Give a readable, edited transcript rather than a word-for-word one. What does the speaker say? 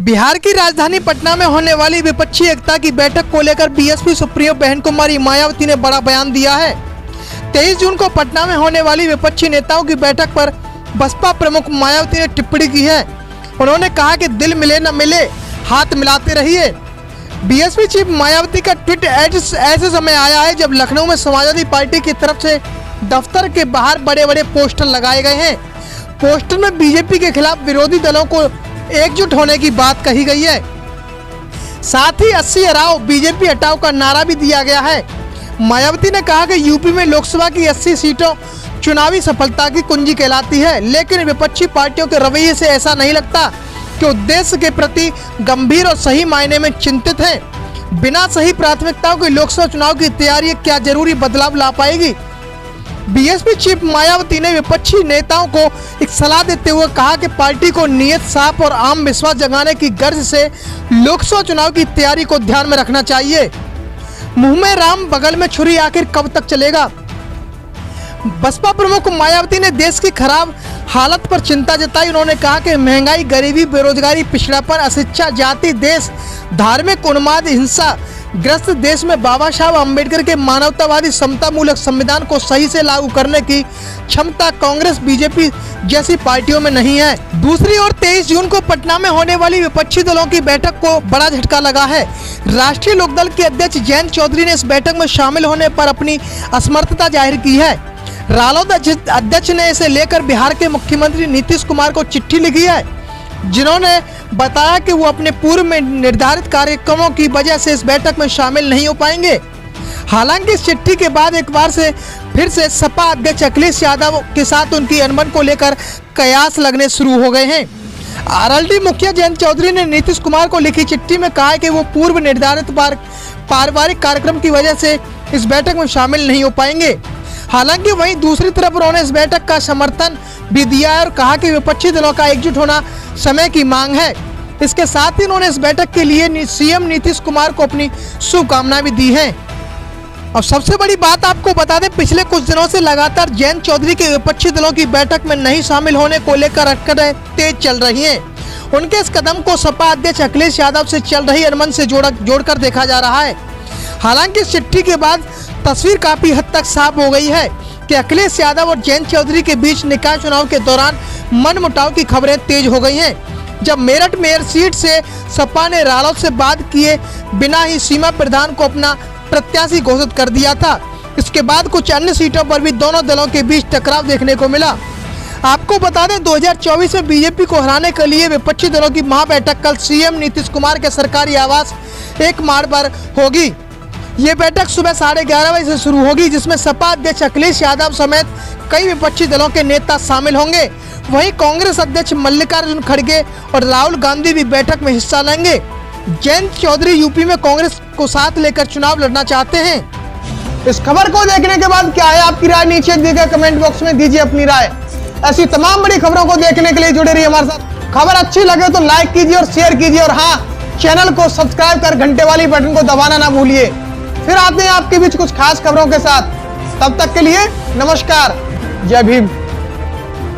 बिहार की राजधानी पटना में होने वाली विपक्षी एकता की बैठक को लेकर बीएसपी सुप्रीमो बहन कुमारी मायावती ने बड़ा बयान दिया है। 23 जून को पटना में होने वाली विपक्षी नेताओं की बैठक पर बसपा प्रमुख मायावती ने टिप्पणी की है। उन्होंने कहा कि दिल मिले न मिले, हाथ मिलाते रहिए। बीएसपी चीफ मायावती का ट्वीट ऐसे समय आया है जब लखनऊ में समाजवादी पार्टी की तरफ से दफ्तर के बाहर बड़े बड़े पोस्टर लगाए गए हैं। पोस्टर में बीजेपी के खिलाफ विरोधी दलों को एकजुट होने की बात कही गई है। साथ ही 80 हराओ बीजेपी हटाओ का नारा भी दिया गया है। मायावती ने कहा कि यूपी में लोकसभा की 80 सीटों चुनावी सफलता की कुंजी कहलाती है, लेकिन विपक्षी पार्टियों के रवैये से ऐसा नहीं लगता कि उद्देश्य के प्रति गंभीर और सही मायने में चिंतित हैं। बिना सही प्राथमिकताओं के लोकसभा चुनाव की तैयारी क्या जरूरी बदलाव ला पाएगी। बीएसपी चीफ मायावती ने विपक्षी नेताओं को एक सलाह देते हुए कहा कि पार्टी को नियत साफ और आम विश्वास जगाने की गर्ज से लोकसभा चुनाव की तैयारी को ध्यान में रखना चाहिए। मुंह में राम बगल में छुरी आखिर कब तक चलेगा। बसपा प्रमुख मायावती ने देश की खराब हालत पर चिंता जताई। उन्होंने कहा कि महंगाई, गरीबी, बेरोजगारी, पिछड़ापन, अशिक्षा, जाति, देश, धार्मिक उन्माद, हिंसा ग्रस्त देश में बाबा साहब अम्बेडकर के मानवतावादी समतामूलक संविधान को सही से लागू करने की क्षमता कांग्रेस, बीजेपी जैसी पार्टियों में नहीं है। दूसरी ओर 23 जून को पटना में होने वाली विपक्षी दलों की बैठक को बड़ा झटका लगा है। राष्ट्रीय लोकदल के अध्यक्ष जयंत चौधरी ने इस बैठक में शामिल होने पर अपनी असमर्थता जाहिर की है। रालोद अध्यक्ष ने इसे लेकर बिहार के मुख्यमंत्री नीतीश कुमार को चिट्ठी लिखी है, जिन्होंने बताया कि वो अपने पूर्व में निर्धारित कार्यक्रमों की वजह से इस बैठक में शामिल नहीं हो पाएंगे। हालांकि इस चिट्ठी के बाद एक बार से फिर से सपा अध्यक्ष अखिलेश यादव के साथ उनकी अनबन को लेकर कयास लगने शुरू हो गए हैं। आरएलडी मुखिया जयंत चौधरी ने नीतीश कुमार को लिखी चिट्ठी में कहा है कि वो पूर्व निर्धारित पारिवारिक कार्यक्रम की वजह से इस बैठक में शामिल नहीं हो पाएंगे। हालांकि वहीं दूसरी तरफ उन्होंने इस बैठक का समर्थन भी दिया है और कहा कि विपक्षी दलों का एकजुट होना समय की मांग है। इसके साथ ही उन्होंने इस बैठक के लिए सीएम नीतीश कुमार को अपनी शुभकामनाएं भी दी हैं। अब सबसे बड़ी बात आपको बता दें, पिछले कुछ दिनों से लगातार जयंत चौधरी के विपक्षी दलों की बैठक में नहीं शामिल होने को लेकर अटकलें तेज चल रही हैं। उनके इस कदम को सपा अध्यक्ष अखिलेश यादव से चल रही अनबन से जोड़कर देखा जा रहा है। हालांकि इस चिट्ठी के बाद तस्वीर काफी हद तक साफ हो गई है कि अखिलेश यादव और जयंत चौधरी के बीच निकाय चुनाव के दौरान मनमुटाव की खबरें तेज हो गई हैं। जब मेरठ मेयर सीट से सपा ने रालोद से बात किए बिना ही सीमा प्रधान को अपना प्रत्याशी घोषित कर दिया था, इसके बाद कुछ अन्य सीटों पर भी दोनों दलों के बीच टकराव देखने को मिला। आपको बता दें, 2024 में बीजेपी को हराने के लिए विपक्षी दलों की महाबैठक कल सीएम नीतीश कुमार के सरकारी आवास 1 मार्च पर होगी। ये बैठक सुबह 11:30 बजे से शुरू होगी, जिसमें सपा अध्यक्ष अखिलेश यादव समेत कई विपक्षी दलों के नेता शामिल होंगे। वहीं कांग्रेस अध्यक्ष मल्लिकार्जुन खड़गे और राहुल गांधी भी बैठक में हिस्सा लेंगे। जयंत चौधरी यूपी में कांग्रेस को साथ लेकर चुनाव लड़ना चाहते हैं। इस खबर को देखने के बाद क्या है आपकी राय, नीचे दिए गए कमेंट बॉक्स में दीजिए अपनी राय। ऐसी तमाम बड़ी खबरों को देखने के लिए जुड़े रहिए हमारे साथ। खबर अच्छी लगे तो लाइक कीजिए और शेयर कीजिए, और हाँ, चैनल को सब्सक्राइब कर घंटे वाली बटन को दबाना ना भूलिए। फिर आते हैं आपके बीच कुछ खास खबरों के साथ। तब तक के लिए नमस्कार, जय भीम।